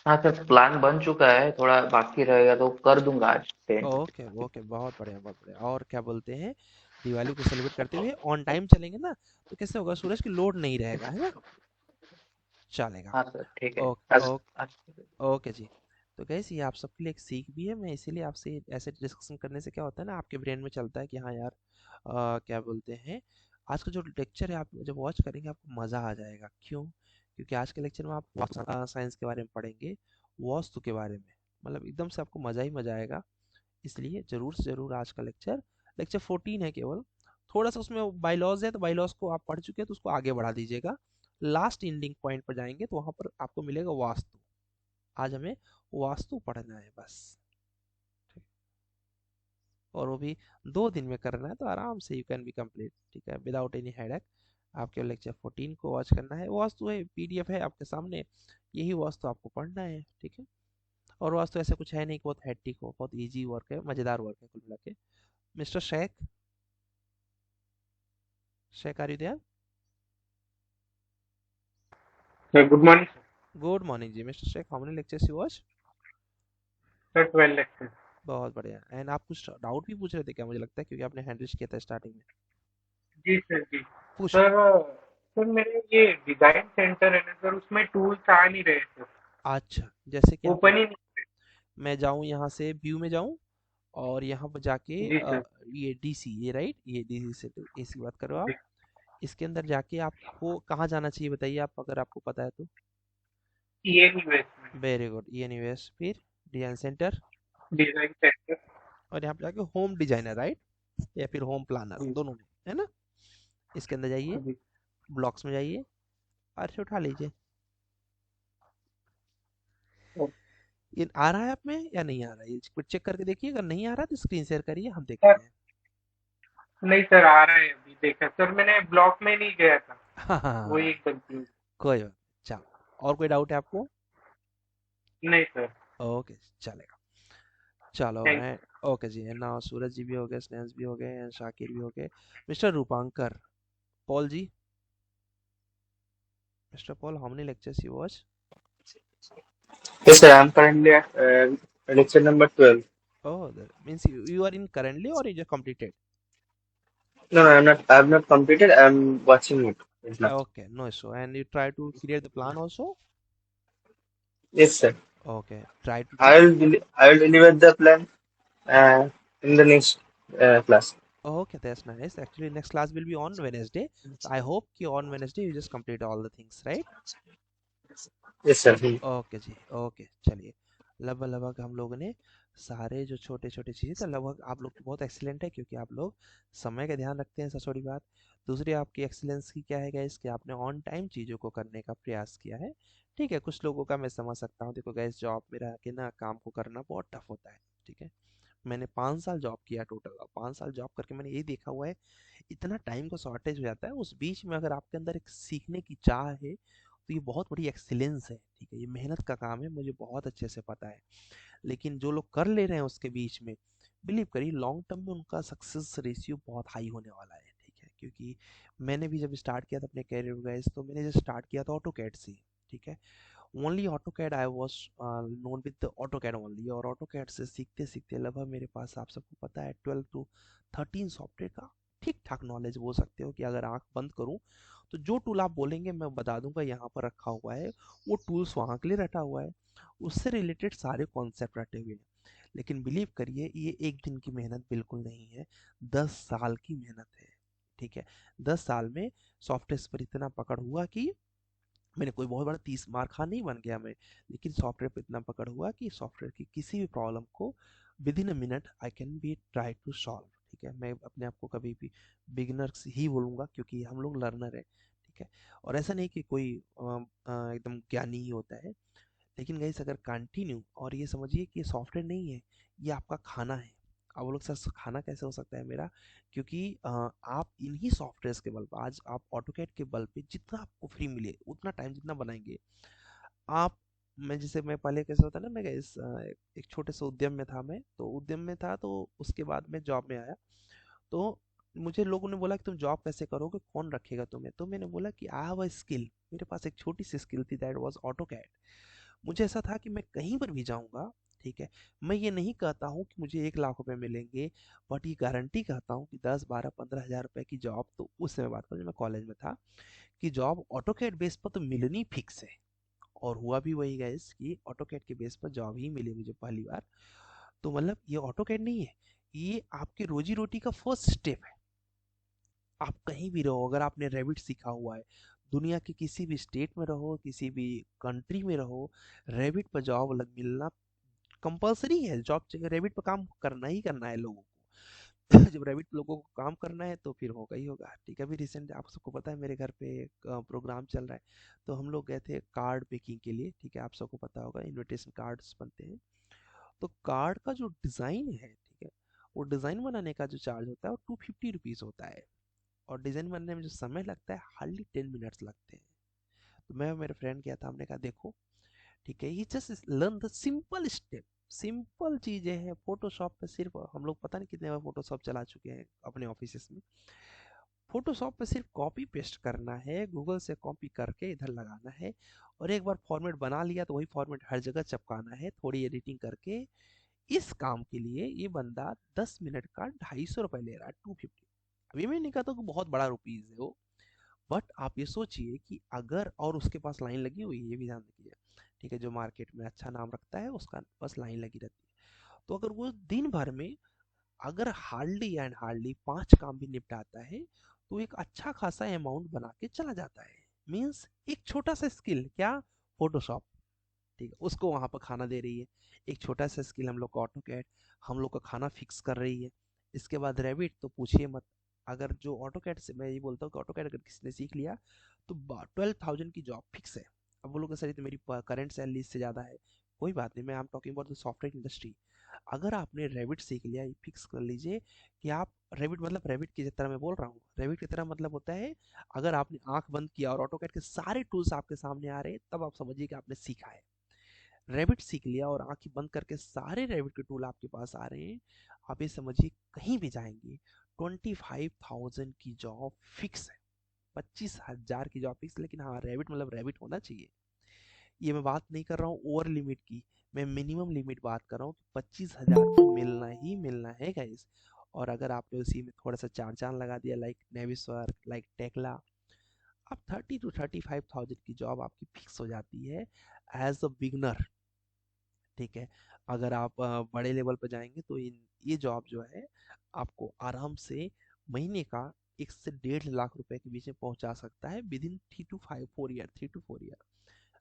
हाँ सर, प्लान बन चुका है, थोड़ा बाकी रहेगा तो कर दूंगा आज 10 तक। ओके ओके, बहुत बढ़िया बहुत बढ़िया। और क्या बोलते हैं, दिवाली को सेलिब्रेट करते हुए ऑन टाइम चलेंगे ना, तो कैसे होगा, सूरज की लोड नहीं रहेगा, है ना, चलेगा। हाँ सर, ठीक है। ओके ओके ओके जी। तो गैस, ये आप सबके लिए एक सीख भी है। मैं इसीलिए आपसे ऐसे डिस्कशन करने से क्या होता है ना, आपके ब्रेन में चलता है कि हाँ यार, क्या बोलते हैं, आज का जो लेक्चर है आप जब वॉच करेंगे आपको मज़ा आ जाएगा। क्यों? क्योंकि आज के लेक्चर में आप साइंस के बारे में पढ़ेंगे, वास्तु के बारे में, मतलब एकदम से आपको मज़ा ही मज़ा आएगा। इसलिए ज़रूर से ज़रूर आज का लेक्चर, लेक्चर 14 है केवल, थोड़ा सा उसमें बाइलॉज है, तो बाइलॉज को आप पढ़ चुके हैं तो उसको आगे बढ़ा दीजिएगा। लास्ट एंडिंग पॉइंट पर जाएंगे तो वहाँ पर आपको मिलेगा वास्तु। आज हमें वास्तु पढ़ना है बस, ठीक। और वो भी 2 दिन में करना है, तो आराम से यू कैन बी कंप्लीट, ठीक है, विदाउट एनी हेडेक। आपके लेक्चर 14 को वॉच करना है। वास्तु है, पीडीएफ है आपके सामने, यही वास्तु आपको पढ़ना है, ठीक है। और वास्तु ऐसा कुछ है नहीं कि बहुत हैट्रिक हो, बहुत ईजी वर्क है, मज़ेदार वर्क है कुल मिला के। Mister Shaikh, Shaikh are you there? Good morning good morning जी। Mister Shaikh, how many lectures you watch? Sir, 12 lecture. बहुत बढ़िया। एंड आप कुछ डाउट भी पूछ रहे थे क्या, मुझे लगता है, क्योंकि आपने हैंड रेज किया था स्टार्टिंग में। जी सर जी। पूछ। सर सर मेरे ये डिजाइन सेंटर है ना सर, उसमें टूल्स आ नहीं रहे सर, अच्छा, जैसे कि ओपन ही नहीं। मैं जाऊं यहाँ से व्यू में जाऊं, और यहाँ पर जाके जी सर। ये डीसी, ये राइट, ये डीसी से एसी बात करो आप। जी। इसके अंदर जाके आपको कहाँ जाना चाहिए बताइए आप, अगर आपको पता है तो। ये investment very good, E N US, फिर डिजाइन सेंटर, डिजाइन सेंटर। और यहाँ पे जाके होम डिजाइनर, राइट, या फिर होम प्लानर, जी दोनों में, है ना। इसके अंदर जाइए, जी। ब्लॉक्स में जाइए, और उठा लीजिए। ये आ रहा है आप में या नहीं आ रहा है, ये चेक करके देखिए, अगर नहीं आ रहा तो स्क्रीन शेयर करिए, हम देखते सर हैं। नहीं सर, आ रहा है, अभी देखा सर, मैंने ब्लॉक में नहीं गया था, हाँ, वही एक कंफ्यूज। कोई बात, चलो। और कोई डाउट है आपको? नहीं सर। ओके, चलेगा, चलो। थैंक एंड ओके जी, एंड नाउ सूरज जी भी हो गए, स्नेहस भी हो गए, एंड शाकिर भी हो गए। Mister Rupankar, Paul ji, mister Paul, how many lectures you watch? Yes sir, I'm currently at lecture number 12. Oh, that means you are in currently, or you just completed? No, I'm not. I have not completed. I'm watching it right now. Okay, no issue. And you try to create the plan also? Yes sir. Okay, try to I will deliver the plan in the next class. Okay, that's nice. Actually, next class will be on Wednesday. So I hope कि on Wednesday you just complete all the things, right? Yes sir. Okay जी, okay, चलिए। लगभग लगभग हम लोगों ने सारे जो छोटे छोटे चीज़ें थे, लगभग आप लोग तो बहुत एक्सीलेंट है, क्योंकि आप लोग समय का ध्यान रखते हैं, सबसे बड़ी बात। दूसरी आपकी एक्सीलेंस की क्या है गाइस, कि आपने ऑन टाइम चीज़ों को करने का प्रयास किया है। ठीक है, कुछ लोगों का मैं समझ सकता हूँ। देखो गाइस, जॉब में रह के ना काम को करना बहुत टफ होता है। ठीक है, मैंने 5 साल जॉब किया टोटल, और 5 साल जॉब करके मैंने यही देखा हुआ है, इतना टाइम का शॉर्टेज हो जाता है। उस बीच में अगर आपके अंदर एक सीखने की चाह है, तो ये बहुत बड़ी एक्सीलेंस है। ठीक है, ये मेहनत का काम है, मुझे बहुत अच्छे से पता है। लेकिन जो लोग कर ले रहे हैं उसके बीच में, बिलीव करिए लॉन्ग टर्म में उनका सक्सेस रेशियो बहुत हाई होने वाला है। ठीक है, क्योंकि मैंने भी जब स्टार्ट किया था अपने कैरियर गाइस, तो मैंने जब स्टार्ट किया था ऑटो कैड से। ठीक है, only AutoCAD I was known with AutoCAD only, और ऑटो कैड से सीखते सीखते लगभग मेरे पास, आप सबको पता है, 12 to 13 सॉफ्टवेयर का ठीक ठाक नॉलेज बोल सकते हो, कि अगर आंख बंद करूं तो जो टूल आप बोलेंगे मैं बता दूंगा, यहाँ पर रखा हुआ है। वो टूल्स वहाँ के लिए रखा हुआ है, उससे रिलेटेड सारे कॉन्सेप्ट रटे हुए हैं। लेकिन बिलीव करिए, ये एक दिन की मेहनत बिल्कुल नहीं है, 10 साल की मेहनत है। ठीक है, 10 साल में सॉफ्टवेयर पर इतना पकड़ हुआ कि मैंने कोई बहुत बड़ा 30 मार खा नहीं बन गया मैं, लेकिन सॉफ्टवेयर पे इतना पकड़ हुआ कि सॉफ्टवेयर की किसी भी प्रॉब्लम को within a minute I can be try to solve. ठीक है, मैं अपने आप को कभी भी बिगिनर्स ही बोलूँगा, क्योंकि हम लोग लर्नर है। ठीक है, और ऐसा नहीं कि कोई एकदम ज्ञानी ही होता है। लेकिन गाइस, अगर कंटिन्यू, और ये समझिए कि ये सॉफ्टवेयर नहीं है, ये आपका खाना है। अब वो लोग सर खाना कैसे हो सकता है मेरा, क्योंकि आप इन्हीं सॉफ्टवेयर्स के बल पर, आज आप ऑटोकैड के बल पे जितना आपको फ्री मिले उतना टाइम जितना बनाएंगे आप। मैं जैसे मैं पहले कैसे होता ना, मैं इस एक छोटे से उद्यम में था, मैं तो उद्यम में था, तो उसके बाद मैं जॉब में आया। तो मुझे लोगों ने बोला कि तुम जॉब कैसे करोगे, कौन रखेगा तुम्हें, तो मैंने बोला कि आई हैव अ स्किल। मेरे पास एक छोटी सी स्किल थी, दैट वाज ऑटोकैड। मुझे ऐसा था कि मैं कहीं पर भी जाऊंगा, ठीक है, मैं ये नहीं कहता हूँ कि मुझे 1 लाख रुपए मिलेंगे, बट ये गारंटी कहता हूँ कि 10, 12, 15 हज़ार रुपए की जॉब, तो उस समय बात करूँ जब मैं कॉलेज में था, कि जॉब ऑटोकैड बेस पर तो मिलनी फिक्स है। और हुआ भी वही गाइस, कि ऑटोकैड के बेस पर जॉब ही मिली मुझे पहली बार। तो मतलब ये ऑटोकैड नहीं है, ये आपकी रोजी रोटी का फर्स्ट स्टेप है। आप कहीं भी रहो, अगर आपने रेविट सीखा हुआ है, दुनिया के किसी भी स्टेट में रहो, किसी भी कंट्री में रहो, रेविट पर जॉब लग मिलना कंपलसरी है। जॉब चाहिए, रेविट पर काम करना ही करना है लोगों को। जब रेविट पे लोगों को काम करना है तो फिर होगा ही होगा। ठीक है, अभी रिसेंट आप सबको पता है, मेरे घर पे एक प्रोग्राम चल रहा है, तो हम लोग गए थे कार्ड पेकिंग के लिए। ठीक है, आप सबको पता होगा इनविटेशन कार्ड्स बनते हैं, तो कार्ड का जो डिज़ाइन है, ठीक है, वो डिज़ाइन बनाने का जो चार्ज होता है वो 250 रुपीज़ होता है, और डिज़ाइन बनने में जो समय लगता है हार्डली 10 मिनट्स लगते हैं। तो मैं और मेरे फ्रेंड गया था, हमने कहा देखो, ठीक है, ये just learn the simple step, simple चीजें हैं। फोटोशॉप पे सिर्फ हम लोग पता नहीं कितने बार फोटोशॉप चला चुके हैं अपने ऑफिस में। फोटोशॉप पे सिर्फ कॉपी पेस्ट करना है, गूगल से कॉपी करके इधर लगाना है, और एक बार फॉर्मेट बना लिया तो वही फॉर्मेट हर जगह चिपकाना है, थोड़ी एडिटिंग करके। इस काम के लिए ये बंदा 10 मिनट का 250 रुपये ले रहा है, 250। अभी मैं नहीं कहता कि बहुत बड़ा रुपीज है वो, बट आप ये सोचिए कि अगर, और उसके पास लाइन लगी हुई है, ये भी ध्यान रखिए। ठीक है, जो मार्केट में अच्छा नाम रखता है उसका बस लाइन लगी रहती है। तो अगर वो दिन भर में अगर हार्डली एंड हार्डली 5 काम भी निपटाता है, तो एक अच्छा खासा अमाउंट बना के चला जाता है। मीन्स एक छोटा सा स्किल, क्या, फोटोशॉप, ठीक है, उसको वहां पर खाना दे रही है। एक छोटा सा स्किल हम लोग का ऑटो कैड, हम लोग का खाना फिक्स कर रही है। इसके बाद रेविट तो पूछिए मत। अगर जो ऑटो कैड से, मैं ये बोलता हूँ कि ऑटो कैड अगर किसी ने सीख लिया तो 12,000 की जॉब फिक्स है। अब वो लोग सर तो मेरी करंट सैलरी इससे ज़्यादा है, कोई बात नहीं, मैं I am talking about the software industry. अगर आपने रेविट सीख लिया, ये फिक्स कर लीजिए कि आप रेविट, मतलब रेविट की तरह मैं बोल रहा हूँ, रेविट की तरह मतलब होता है, अगर आपने आंख बंद किया और ऑटो कैड के सारे टूल्स आपके सामने आ रहे हैं, तब आप समझिए कि आपने सीखा है। रैबिट सीख लिया और आंखें बंद करके सारे रैबिट के टूल आपके पास आ रहे हैं, आप ये समझिए कहीं भी जाएंगे 25,000 की जॉब फिक्स है। 25,000 की जॉब फिक्स, लेकिन हाँ, रैबिट मतलब रैबिट होना चाहिए। ये मैं बात नहीं कर रहा हूँ ओवर लिमिट की, मैं मिनिमम लिमिट बात कर रहा हूँ कि 25,000 तो मिलना ही मिलना है गाइस। और अगर आपने उसी में थोड़ा सा चार चांद लगा दिया, लाइक नेविस्वर, लाइक टेक्ला, आप 30 to 35,000 की जॉब आपकी फिक्स हो जाती है एज अ बिगनर। ठीक है। अगर आप बड़े लेवल पर जाएंगे तो ये जॉब जो है आपको आराम से महीने का 1 से 1.5 लाख रुपए के बीच में पहुंचा सकता है विद इन 3 to 4 ईयर।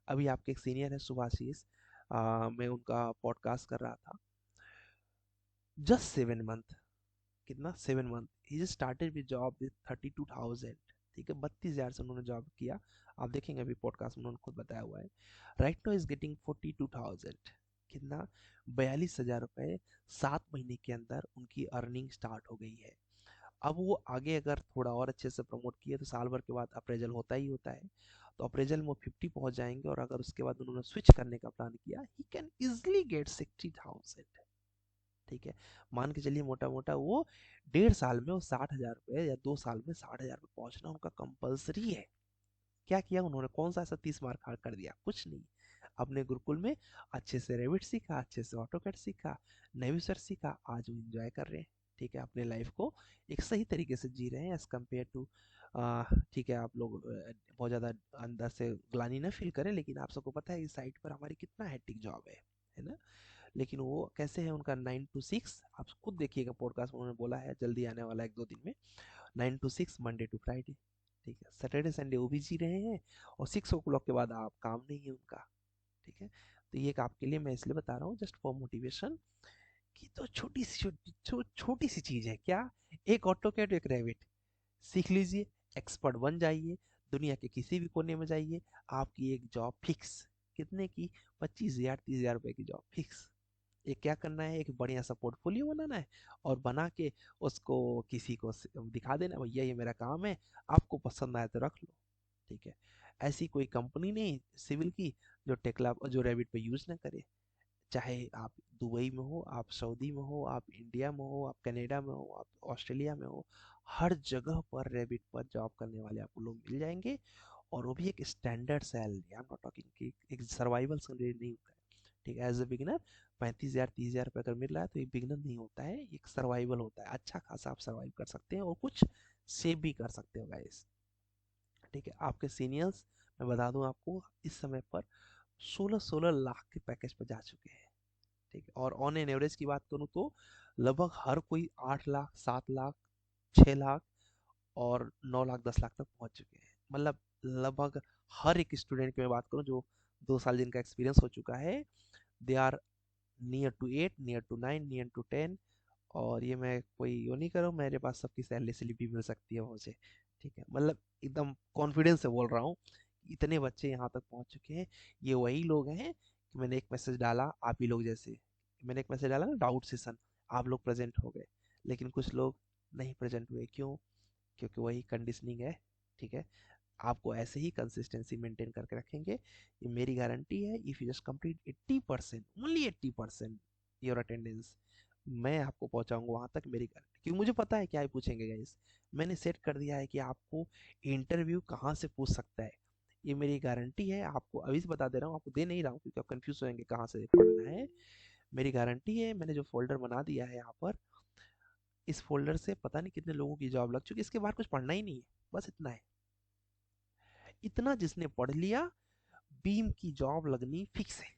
अभी आपके एक सीनियर है सुभाषीष, मैं उनका पॉडकास्ट कर रहा था। जस्ट 7 मंथ, कितना 7 month, he just started with job with 32,000। ठीक है, 32,000 से उन्होंने जॉब किया। आप देखेंगे अभी पॉडकास्ट में उन्होंने खुद बताया हुआ है। राइट नाउ इज गेटिंग 42,000, कितना 42,000 रुपये 7 महीने के अंदर उनकी अर्निंग स्टार्ट हो गई है। अब वो आगे अगर थोड़ा और अच्छे से प्रमोट किए तो साल भर के बाद अप्रेजल होता ही होता है, तो अप्रेजल में वो 50 पहुंच जाएंगे। और अगर उसके बाद उन्होंने स्विच करने का प्लान किया, ही कैन इजिली गेट 60,000। ठीक है, मान के चलिए मोटा मोटा वो 1.5 साल में वो 60,000 रुपये या 2 साल में 60,000 रुपये पहुंचना उनका कंपलसरी है। क्या किया उन्होंने, कौन सा ऐसा 30 मार खाड़ कर दिया, कुछ नहीं। अपने गुरुकुल में अच्छे से रेविट सीखा, अच्छे से ऑटोकैड सीखा, नेविसर सीखा, आज वो एंजॉय कर रहे हैं। ठीक है, अपने लाइफ को एक सही तरीके से जी रहे हैं एज कम्पेयर टू। ठीक है, आप लोग बहुत ज़्यादा अंदर से ग्लानि ना फील करें, लेकिन आप सबको पता है इस साइट पर हमारी कितना हेक्टिक जॉब है ना। लेकिन वो कैसे है उनका 9 to 6, आप खुद देखिएगा पॉडकास्ट में उन्होंने बोला है, जल्दी आने वाला 1-2 दिन में। 9 to 6 मंडे टू फ्राइडे। ठीक है, सैटरडे संडे वो भी जी रहे हैं, और 6 o'clock के बाद आप काम नहीं है उनका। ठीक है, तो ये एक आपके लिए मैं इसलिए बता रहा हूँ जस्ट फॉर मोटिवेशन, कि तो छोटी सी चीज़ है क्या, एक ऑटोकैड एक रेविट सीख लीजिए, एक्सपर्ट बन जाइए, दुनिया के किसी भी कोने में जाइए, आपकी एक जॉब फिक्स। कितने की, 25,000 30,000 रुपये की जॉब फिक्स। ये क्या करना है, एक बढ़िया सा पोर्टफोलियो बनाना है, और बना के उसको किसी को दिखा देना, भैया ये मेरा काम है, आपको पसंद आए तो रख लो। ठीक है, ऐसी कोई कंपनी नहीं सिविल की जो टेक्ला जो रेविट पे यूज़ ना करे। चाहे आप दुबई में हो, आप सऊदी में हो, आप इंडिया में हो, आप कनाडा में हो, आप ऑस्ट्रेलिया में हो, हर जगह पर रेबिट पर जॉब करने वाले आपको लोग मिल जाएंगे। और वो भी एक standard salary, I am not talking कि एक सर्वाइवल सैलरी नहीं होता है। ठीक है, एज ए बिगिनर 35,000 30,000 रुपये अगर मिल रहा है तो ये बिगिनर नहीं होता है, एक सर्वाइवल होता है। अच्छा खासा आप सर्वाइव कर सकते हैं और कुछ सेव भी कर सकते हो गाइस। ठीक है, आपके सीनियर्स मैं बता दूं आपको इस समय पर 16-16 लाख के पैकेज पर जा चुके हैं। ठीक है, और ऑन एन एवरेज की बात करूं तो लगभग हर कोई 8 लाख 7 लाख 6 लाख और 9 लाख 10 लाख तक पहुंच चुके हैं। मतलब लगभग हर एक स्टूडेंट की मैं बात करूं जो 2 साल जिनका एक्सपीरियंस हो चुका है, they are near to 8 near to 9 near to 10। और ये मैं कोई वो नहीं कर रहा हूँ, मेरे पास सबकी सैलरी स्लिप भी मिल सकती है मुझे। ठीक है, मतलब एकदम कॉन्फिडेंस से बोल रहा हूँ, इतने बच्चे यहाँ तक पहुँच चुके हैं। ये वही लोग हैं कि मैंने एक मैसेज डाला, आप ही लोग जैसे मैंने एक मैसेज डाला ना, डाउट सेशन, आप लोग प्रेजेंट हो गए, लेकिन कुछ लोग नहीं प्रेजेंट हुए। क्यों? क्योंकि वही कंडीशनिंग है। ठीक है, आपको ऐसे ही कंसिस्टेंसी मेंटेन करके रखेंगे, ये मेरी गारंटी है। If you just complete 80%, only 80% your attendance, मैं आपको पहुंचाऊंगा वहां तक, मेरी गारंटी। क्योंकि मुझे पता है क्या ही पूछेंगे गाइस, मैंने सेट कर दिया है कि आपको इंटरव्यू कहाँ से पूछ सकता है, ये मेरी गारंटी है। आपको अभी से बता दे रहा हूँ, आपको दे नहीं रहा हूँ क्योंकि आप कंफ्यूज होंगे कहाँ से पढ़ना है। मेरी गारंटी है, मैंने जो फोल्डर बना दिया है यहाँ पर, इस फोल्डर से पता नहीं कितने लोगों की जॉब लग चुकी है। इसके बाद कुछ पढ़ना ही नहीं है, बस इतना है। इतना जिसने पढ़ लिया, बीम की जॉब लगनी फिक्स है।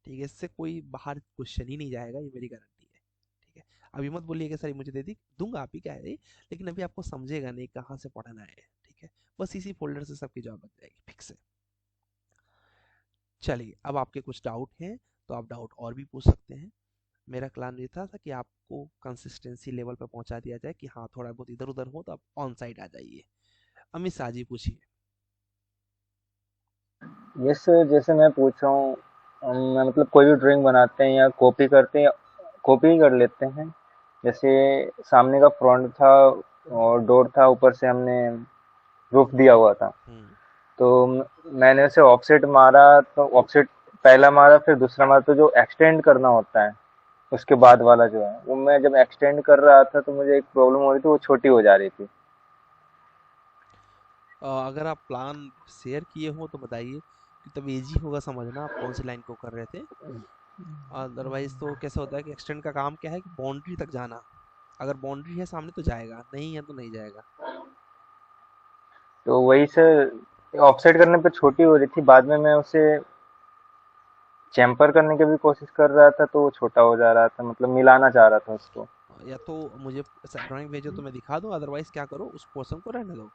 ठीक है, इससे कोई बाहर क्वेश्चन ही नहीं जाएगा, ये मेरी गारंटी है। ठीक है, अभी मत बोलिए कि सर ये मुझे दे दी, दूंगा, आप ही क्या है, लेकिन अभी आपको समझेगा नहीं कहाँ से पढ़ना है। ठीक है, बस इसी फोल्डर से सबकी जॉब लग जाएगी, फिक्स है। चलिए, अब आपके कुछ डाउट हैं तो आप डाउट और भी पूछ सकते हैं। मेरा प्लान ये था कि आपको कंसिस्टेंसी लेवल पर पहुंचा दिया जाए कि हाँ थोड़ा बहुत इधर उधर हो तो आप ऑन साइड आ जाइए। अमित शाह जी पूछिए। यस सर, जैसे मैं पूछ रहा हूँ, मतलब कोई भी ड्राइंग बनाते हैं या कॉपी करते हैं या कॉपी ही कर लेते हैं। जैसे सामने का फ्रंट था और डोर था, ऊपर से हमने रूफ दिया हुआ था, तो मैंने उसे ऑफसेट मारा, तो ऑफसेट पहला मारा, फिर दूसरा मारा, तो जो एक्सटेंड करना होता है उसके बाद वाला जो है, वो मैं जब एक्सटेंड कर रहा था तो मुझे एक प्रॉब्लम हो रही थी, वो छोटी हो जा रही थी। अगर आप प्लान शेयर किए हो तो बताइए, कि तब इजी होगा समझना आप कौन सी लाइन को कर रहे थे। अदरवाइज तो कैसे होता है कि एक्सटेंड का काम क्या है कि बाउंड्री तक जाना, अगर बाउंड्री है सामने तो जाएगा, नहीं है तो नहीं जाएगा। तो वही सर, ऑफसेट करने पे छोटी हो रही थी, बाद में मैं उसे चैम्पर करने की भी कोशिश कर रहा था तो वो छोटा हो जा रहा था, मतलब मिलाना चाह रहा था उसको। या तो मुझे ड्राइंग भेजो तो मैं दिखा दूं, अदरवाइज क्या करो, उस पोर्शन को रहने दो,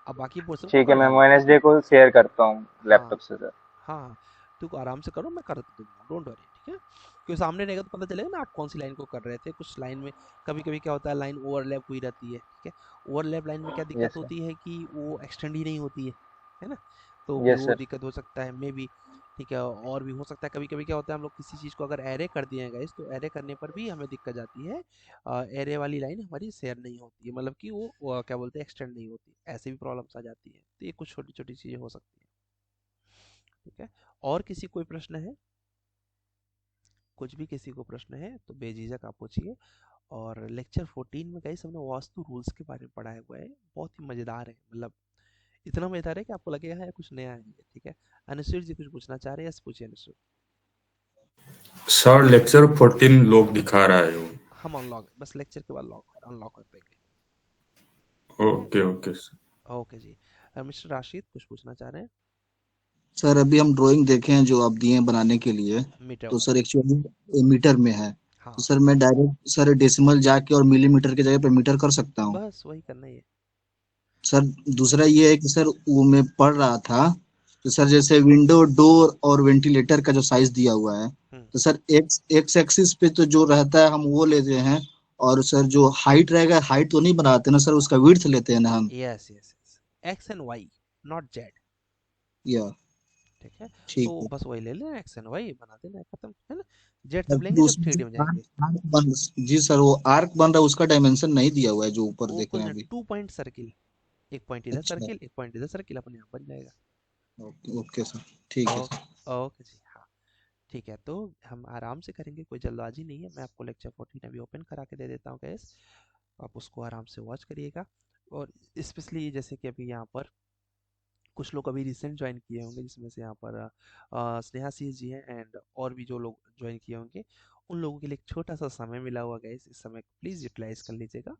अब बाकी पोर्शन को ठीक है, कर मैं डालो। वेडनेसडे को शेयर करता हूँ हाँ लैपटॉप से सर। हाँ, तू आराम से करो, मैं कर दूंगा, डोंट वरी, ठीक है। क्योंकि सामने रहेगा तो पता चलेगा ना आप कौन सी लाइन को कर रहे थे। कुछ लाइन में कभी कभी क्या होता है, लाइन ओवरलैप हुई रहती है, ठीक है। ओवरलैप लाइन में क्या दिक्कत यस सर। होती है कि वो एक्सटेंड ही नहीं होती है ना। तो फिर यस वो सर। दिक्कत हो सकता है मे बी, ठीक है। और भी हो सकता है कभी कभी क्या होता है, हम लोग किसी चीज़ को अगर एरे कर दिए हैं गाइस, तो एरे करने पर भी हमें दिक्कत जाती है। एरे वाली लाइन हमारी शेयर नहीं होती है, मतलब कि वो क्या बोलते हैं, एक्सटेंड नहीं होती, ऐसे भी प्रॉब्लम्स आ जाती है। तो ये कुछ छोटी छोटी चीज़ें हो सकती हैं, ठीक है। और किसी कोई प्रश्न है? कुछ भी किसी को प्रश्न है तो बेझिझक आप पूछिए। और लेक्चर 14 में गाइस हमने वास्तु रूल्स के बारे में पढ़ाया हुआ है, बहुत ही मजेदार है, मतलब इतना मजेदार है कि आपको लगेगा है कुछ नया है ये, ठीक है। अनुश्री जी कुछ पूछना चाह रहे हैं? यस, पूछिए अनुश्री। सर लेक्चर 14 लोग दिखा रहा है वो। हम अनलॉक, बस लेक्चर के बाद लॉक अनलॉक कर देंगे, ठीक है। Okay okay sir. ओके जी। मिस्टर राशिद कुछ पूछना चाह रहे हैं? सर अभी हम ड्राइंग देखे हैं जो आप दिए हैं बनाने के लिए, मीटर तो सर वाली। एक्चुअली मीटर में है। तो हाँ, सर मैं डायरेक्ट सर डेसिमल जाके और मिलीमीटर की जगह पे मीटर कर सकता हूँ। बस वही करना ही है। सर दूसरा ये है कि सर वो मैं पढ़ रहा था, तो सर जैसे विंडो डोर और वेंटिलेटर का जो साइज दिया हुआ है, हम्म, तो सर एक्स एक्स एक्सिस पे तो जो रहता है हम वो लेते हैं, और सर जो हाइट रहेगा हाइट तो नहीं बनाते ना सर, उसका विड्थ लेते हैं ना हम। Yes yes yes, X and Y, not Z, या ठीक है। तो ठीक है। बस वही ले लेना, एक्स एंड वाई बना देना, खत्म है ना। जेड सर तब फिर लेंगे जब उसमें जो 3D में जाएंगे। आर्क बन, जी सर वो आर्क बन रहा है उसका डायमेंशन नहीं दिया हुआ है जो ऊपर वो देख कुछ रहे हैं नहीं, अभी। 2 पॉइंट सर्किल, एक पॉइंट इधर अच्छा। सर्किल, एक पॉइंट इधर सर्किल, अपने आप बन जाएगा। ओके ओके सर, ठीक है सर। ओके ओके जी, हाँ, ठीक है। तो हम आराम से करेंगे, कोई जल्दबाजी नहीं है। मैं आपको लेक्चर 14 अभी ओपन करा के दे देता हूँ गैस, आप उसको आराम से वॉच करिएगा। और स्पेशली जैसे कि अभी यहाँ पर कुछ लोग अभी रिसेंट ज्वाइन किए होंगे, जिसमें से यहाँ पर स्नेहा सी जी हैं, एंड और भी जो लोग ज्वाइन किए होंगे, उन लोगों के लिए एक छोटा सा समय मिला हुआ गैस, इस समय प्लीज़ यूटिलाइज कर लीजिएगा,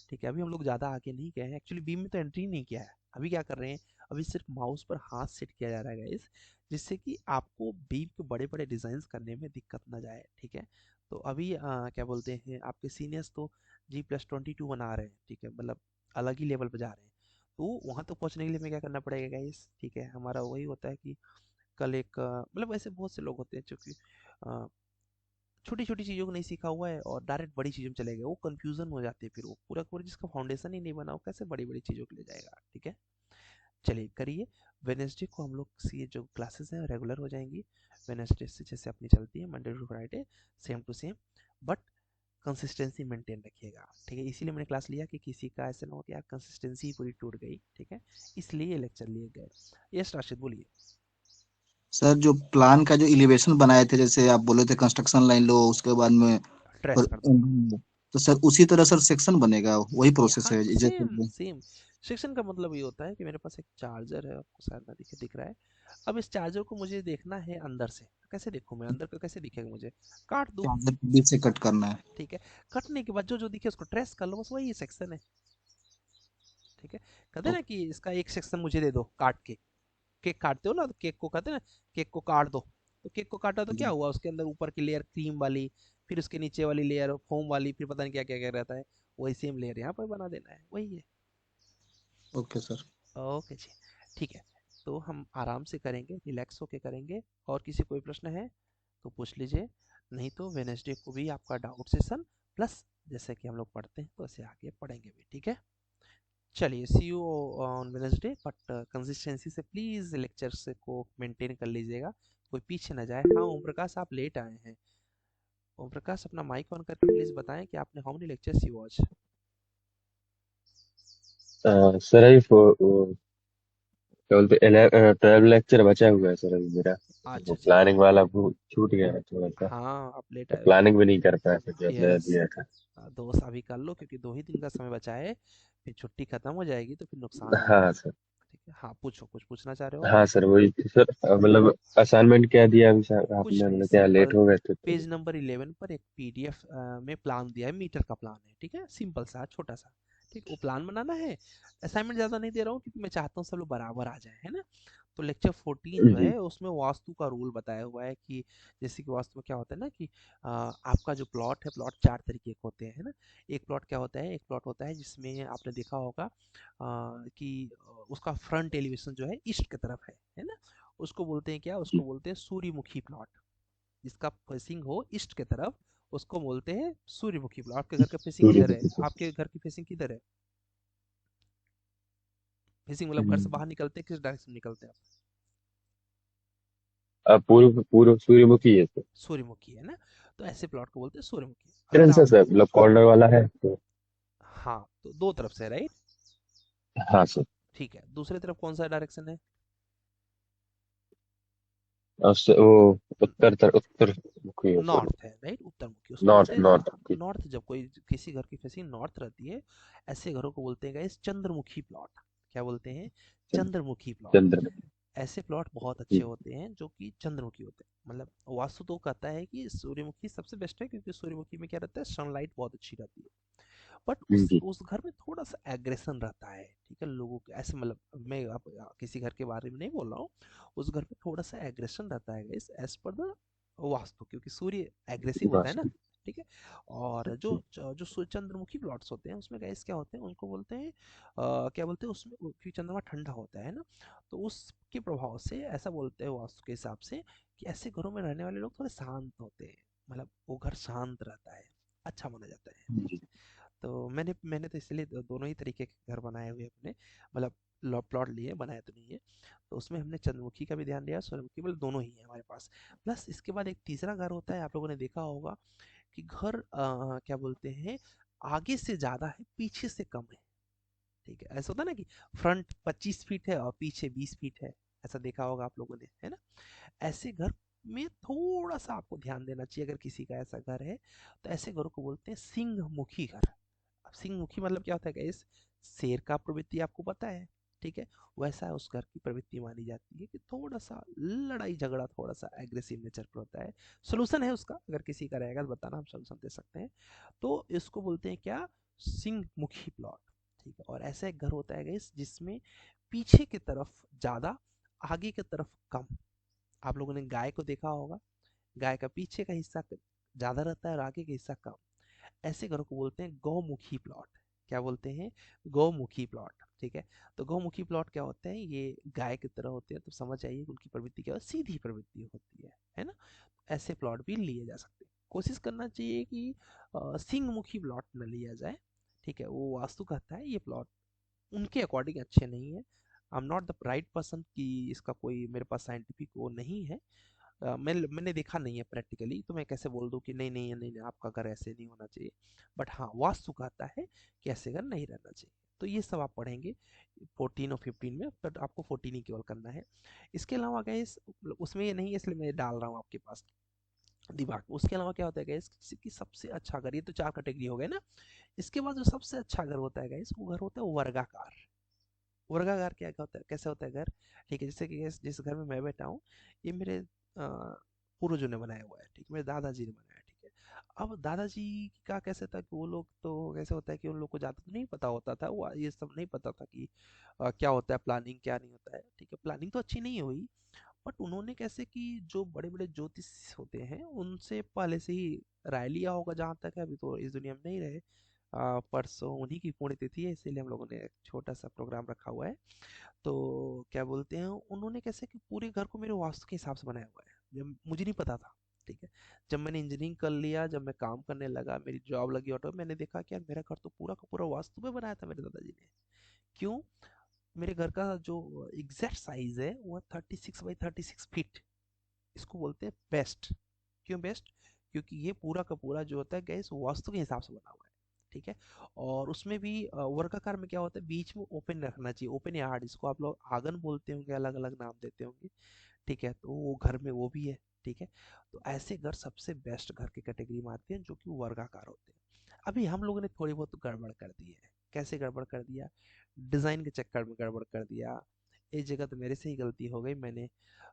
ठीक है। अभी हम लोग ज़्यादा आगे नहीं गए हैं, एक्चुअली बीम में तो एंट्री नहीं किया है। अभी क्या कर रहे हैं, अभी सिर्फ माउस पर हाथ सेट किया जा रहा है गाइस, जिससे कि आपको बीम के बड़े बड़े डिजाइन करने में दिक्कत ना जाए, ठीक है। तो अभी क्या बोलते हैं, आपके सीनियर्स तो G+22 बना रहे हैं, ठीक है, मतलब अलग ही लेवल पर जा रहे हैं। तो वहां तक पहुंचने के लिए हमें क्या करना पड़ेगा गाइस, ठीक है। हमारा वही होता है कि कल एक मतलब ऐसे बहुत से लोग होते हैं जो कि छोटी छोटी चीज़ों को नहीं सीखा हुआ है और डायरेक्ट बड़ी चीज़ों में चले गए, वो कंफ्यूजन हो जाती है, फिर वो पूरा पूरा जिसका फाउंडेशन ही नहीं बना, वो कैसे बड़ी बड़ी चीज़ों के लिए जाएगा, ठीक है। चलिए करिए। वेनेसडे को हम लोग ये जो क्लासेस हैं रेगुलर हो जाएंगी, वेनेसडे से जैसे अपनी चलती है Monday to Friday, same to same, but consistency maintain रखिएगा, ठीक है। इसीलिए मैंने क्लास लिया कि किसी का ऐसा ना हो कि यार कंसिस्टेंसी पूरी टूट गई, ठीक है, इसलिए ये लेक्चर लिए गए। यस राशिद बोलिए। सर जो प्लान का जो एलिवेशन बनाए थे, जैसे आप बोले थे कंस्ट्रक्शन लाइन लो उसके बाद में ट्रेस और, कर दो। तो सर उसी तरह सर सेक्शन बनेगा, वही प्रोसेस हाँ है सेम जैसे। सेम, सेक्शन का मतलब ये होता है कि मेरे पास एक चार्जर है, आपको शायद ना दिखे, दिख रहा है। अब इस चार्जर को मुझे देखना है अंदर से, कैसे देखूं मैं अंदर का, कैसे दिखेगा मुझे, काट दूं, चार्जर के बीच से कट करना है। ठीक है। कटने के बाद जो जो दिखे उसको ट्रेस कर लो, बस वही सेक्शन है, ठीक है। कहते हैं ओ- ना कि इसका एक सेक्शन मुझे दे दो काट के, केक काटते हो ना तो केक को कहते हैं ना, केक को काट दो, तो केक को काटा तो क्या हुआ, उसके अंदर ऊपर की लेयर क्रीम वाली, फिर उसके नीचे वाली लेयर फोम वाली, फिर पता नहीं क्या क्या क्या रहता है, वही सेम लेयर यहाँ पर बना देना है, वही है। Okay sir. ओके जी, ठीक है। तो हम आराम से करेंगे, रिलैक्स होके करेंगे। और किसी कोई प्रश्न है तो पूछ लीजिए, नहीं तो वेनेसडे को भी आपका डाउट सेशन प्लस जैसे कि हम लोग पढ़ते हैं तो ऐसे आगे पढ़ेंगे भी, ठीक है। चलिए see you on Wednesday, but consistency से प्लीज़ लेक्चर्स को मेंटेन कर लीजिएगा, कोई पीछे ना जाए। हाँ ओम प्रकाश आप लेट आए हैं, ओम प्रकाश अपना माइक ऑन करके प्लीज़ बताएं कि आपने how many lectures you watch. Sir अभी क्या बोलते 12 लेक्चर बचा हुआ है सर अभी मेरा। अच्छा वो अच्छा, प्लानिंग वाला वो छूट गया है थोड़ा सा। हाँ आप लेट तो आए हो। प्लानिंग भी नहीं कर पाया सर जो आपने यस, दिया था। 2 अभी कर लो, क्योंकि 2 ही दिन का समय बचा है, फिर छुट्टी खत्म हो जाएगी तो फिर नुकसान हो हाँ जाएगा, सर। ठीक है। हाँ पूछो, कुछ पूछना चाह रहे हो आप? हाँ सर वही तो सर मतलब असाइनमेंट क्या दिया अभी सर कुछ आपने, नहीं, मतलब क्या लेट सिंपल, हो गए थे पेज तो। नंबर 11 पर एक पीडीएफ में प्लान दिया है, मीटर का प्लान है, ठीक है, सिंपल सा छोटा सा, ठीक, वो प्लान बनाना है। असाइनमेंट ज़्यादा नहीं दे रहा हूँ क्योंकि मैं चाहता हूँ सब लोग बराबर आ जाए, है ना। तो लेक्चर 14 जो जी है उसमें वास्तु का रूल बताया हुआ है कि जैसे कि वास्तु में क्या होता है ना कि आपका जो प्लॉट है, प्लॉट चार तरीके के होते हैं, है ना। एक प्लॉट क्या होता है, एक प्लॉट होता है जिसमें आपने देखा होगा कि उसका फ्रंट एलिवेशन जो है ईस्ट की तरफ है ना। उसको बोलते हैं क्या, जी उसको बोलते हैं सूर्यमुखी प्लॉट। जिसका फेसिंग हो ईस्ट की तरफ उसको बोलते हैं सूर्यमुखी प्लॉट। आपके घर का फेसिंग किधर है, सूर्यमुखी से आपके घर की फेसिंग किधर है? फेसिंग मतलब घर से बाहर निकलते हैं किस डायरेक्शन में निकलते हैं आप? पूर्व पूर्व सूर्यमुखी है सर। सूर्यमुखी है ना। तो ऐसे प्लॉट को बोलते हैं सूर्यमुखी। किरण अगर से आप, सर मतलब कॉर्नर वाला है तो। हाँ तो दो तरफ से, राइट। हाँ सर। ठीक है, दूसरी तरफ कौन सा डायरेक्शन है? वो उत्तर मुखी है सर। नॉर्थ है, राइट, उत्तरमुखी उसको नॉर्थ बोलते हैं। नॉर्थ की। नॉर्थ, जब कोई किसी घर की फेसिंग नॉर्थ रहती है, ऐसे घरों को बोलते हैं गाइस चंद्रमुखी प्लॉट। क्या बोलते हैं? चंद्रमुखी प्लॉट। चंद्र। ऐसे प्लॉट बहुत अच्छे जी होते हैं जो कि चंद्रमुखी होते हैं। मतलब वास्तु तो कहता है कि सूर्यमुखी सबसे बेस्ट है, क्योंकि सूर्यमुखी में क्या रहता है, सनलाइट बहुत अच्छी रहती है। बट जी उस घर में थोड़ा सा एग्रेशन रहता है, ठीक है, लोगों के ऐसे, मतलब मैं आप किसी घर के बारे में नहीं बोल रहा हूँ। उस घर में थोड़ा सा एग्रेशन रहता है guys, as per the Vastu, क्योंकि सूर्य एग्रेसिव होता है ना। वास्तु। ठीक है। और जो जी चंद्रमुखी प्लॉट्स होते हैं उसमें गाइस क्या होते हैं, उनको बोलते हैं क्या बोलते हैं उसमें, क्योंकि चंद्रमा ठंडा होता है ना, तो उसके प्रभाव से ऐसा बोलते हैं वास्तु के हिसाब से कि ऐसे घरों में रहने वाले लोग थोड़े शांत होते हैं। मतलब वो घर शांत रहता है, अच्छा माना जाता है। जी तो मैंने मैंने तो इसलिए दोनों ही तरीके के घर बनाए हुए अपने, मतलब प्लॉट लिए, बनाए तो नहीं है। तो उसमें हमने चंद्रमुखी का भी ध्यान दिया, सूर्यमुखी, मतलब दोनों ही है हमारे पास। प्लस इसके बाद एक तीसरा घर होता है, आप लोगों ने देखा होगा कि घर क्या बोलते हैं, आगे से ज्यादा है पीछे से कम है। ठीक है, ऐसा होता है ना कि फ्रंट 25 फीट है और पीछे 20 फीट है। ऐसा देखा होगा आप लोगों ने, है ना। ऐसे घर में थोड़ा सा आपको ध्यान देना चाहिए, अगर किसी का ऐसा घर है। तो ऐसे घरों को बोलते हैं सिंहमुखी घर। अब सिंहमुखी मतलब क्या होता है गाइस, शेर का प्रवृत्ति आपको पता है। ठीक है। वैसा उस घर की प्रवृत्ति मानी जाती है कि थोड़ा सा लड़ाई झगड़ा, थोड़ा सा एग्रेसिव नेचर पर होता है। सोल्यूशन है उसका, अगर किसी का रहेगा तो बताना, हम सोल्यूशन दे सकते हैं। तो इसको बोलते हैं क्या, सिंहमुखी प्लॉट। ठीक है। और ऐसा एक घर होता है गाइस जिसमें पीछे की तरफ ज्यादा, आगे की तरफ कम। आप लोगों ने गाय को देखा होगा, गाय का पीछे का हिस्सा ज्यादा रहता है और आगे का हिस्सा कम। ऐसे घरों को बोलते हैं गौमुखी प्लॉट। क्या बोलते हैं? गौमुखी प्लॉट। ठीक है। तो गौमुखी प्लॉट क्या होते हैं, ये गाय की तरह होते हैं, तो समझ आइए उनकी प्रवृत्ति क्या है, सीधी प्रवृत्ति होती है ना। ऐसे प्लॉट भी लिए जा सकते हैं। कोशिश करना चाहिए कि सिंहमुखी प्लॉट न लिया जाए। ठीक है, वो वास्तु कहता है ये प्लॉट उनके अकॉर्डिंग अच्छे नहीं है। I am not the right person कि इसका कोई मेरे पास साइंटिफिक वो नहीं है। मैंने देखा नहीं है प्रैक्टिकली, तो मैं कैसे बोल दूं कि नहीं नहीं नहीं, नहीं आपका घर ऐसे नहीं होना चाहिए। बट हाँ, वास्तु कहता है कि ऐसे घर नहीं रहना चाहिए। तो ये सब आप पढ़ेंगे 14 और 15 में, बट आपको 14 ही केवल करना है। इसके अलावा गैस उसमें ये नहीं है, इसलिए मैं डाल रहा हूँ आपके पास दिमाग में। उसके अलावा क्या होता है गैस, किसी की सबसे अच्छा घर, ये तो चार कैटेगरी हो गए ना। इसके बाद जो सबसे अच्छा घर होता है गैस, वो घर होता है वर्गाकार। वर्गाकार क्या होता है, कैसे होता है घर? ठीक है, जैसे कि जिस घर में मैं बैठा हूँ, ये मेरे पूर्वजों ने बनाया हुआ है। ठीक है, मेरे दादाजी ने बनाया है। ठीक है। अब दादाजी का कैसे था कि वो लोग तो कैसे होता है कि उन लोग को ज़्यादा तो नहीं पता होता था, वो ये सब नहीं पता था कि क्या होता है प्लानिंग, क्या नहीं होता है। ठीक है, प्लानिंग तो अच्छी नहीं हुई। बट उन्होंने कैसे कि जो बड़े बड़े ज्योतिष होते हैं उनसे पहले से ही राय लिया होगा, जहाँ तक है, अभी तो इस दुनिया में नहीं रहे। परसों उन्हीं की पुण्यतिथि है, इसीलिए हम लोगों ने एक छोटा सा प्रोग्राम रखा हुआ है। तो क्या बोलते हैं, उन्होंने कैसे कि पूरे घर को मेरे वास्तु के हिसाब से बनाया हुआ है, जब मुझे नहीं पता था। ठीक है। जब मैंने इंजीनियरिंग कर लिया, जब मैं काम करने लगा, मेरी जॉब लगी ऑटो, मैंने देखा कि यार मेरा घर तो पूरा का पूरा वास्तु पे बनाया था मेरे दादाजी ने। क्यों? मेरे घर का जो एग्जैक्ट साइज है वो 36 बाई 36 फीट। इसको बोलते हैं बेस्ट। क्यों बेस्ट? क्योंकि ये पूरा का पूरा जो होता है गैस वास्तु के हिसाब से बना हुआ है। ठीक है। और उसमें भी वर्गाकार में क्या होता है, बीच में ओपन रखना चाहिए, ओपन यार्ड, इसको आप लोग आंगन बोलते होंगे, अलग अलग नाम देते होंगे। ठीक है, तो वो घर में वो भी है। ठीक है। तो ऐसे घर सबसे बेस्ट घर की कैटेगरी में आते हैं, जो कि वर्गाकार होते हैं। अभी हम लोगों ने थोड़ी बहुत गड़बड़ कर दी है। कैसे गड़बड़ कर दिया? डिजाइन के चक्कर में गड़बड़ कर दिया, इस जगह तो मेरे से ही गलती हो गई, मैंने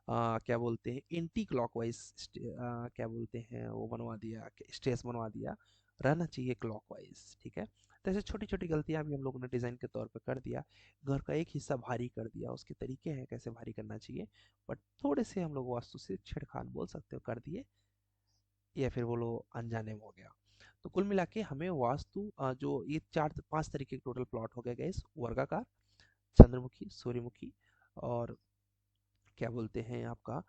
क्या बोलते हैं एंटी क्लॉकवाइज क्या बोलते हैं वो बनवा दिया, स्टेज बनवा दिया, रहना चाहिए क्लॉकवाइज। ठीक है, तो ऐसे छोटी छोटी गलतियां भी हम लोगों ने डिज़ाइन के तौर पे कर दिया। घर का एक हिस्सा भारी कर दिया, उसके तरीके हैं कैसे भारी करना चाहिए, बट थोड़े से हम लोग वास्तु से छेड़खान बोल सकते हो कर दिए, या फिर बोलो अनजाने में हो गया। तो कुल मिला के हमें वास्तु जो ये 4-5 तरीके के टोटल प्लॉट हो गए गाइस, वर्गाकार, चंद्रमुखी, सूर्यमुखी, और क्या बोलते हैं आपका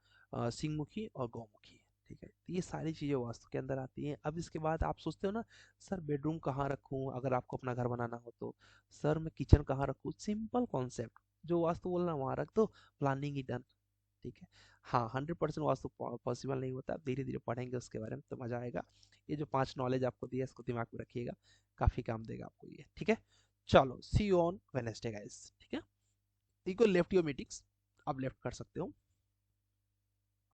सिंहमुखी और गौमुखी। ठीक है, तो ये सारी चीज़ें वास्तु के अंदर आती हैं। अब इसके बाद आप सोचते हो ना सर बेडरूम कहाँ रखूँ अगर आपको अपना घर बनाना हो तो, सर मैं किचन कहाँ रखूँ, सिंपल कॉन्सेप्ट, जो वास्तु बोलना वहाँ रख दो, प्लानिंग ही डन। ठीक है, हाँ 100% वास्तु पॉसिबल नहीं होता, धीरे धीरे पढ़ेंगे उसके बारे में तो मज़ा आएगा। ये जो 5 नॉलेज आपको दिया इसको दिमाग में रखिएगा, काफ़ी काम देगा आपको ये। ठीक है, चलो सी यू ऑन वेडनेसडे गाइस। ठीक है, यू को लेफ्ट योर मीटिंग्स, आप लेफ्ट कर सकते हो।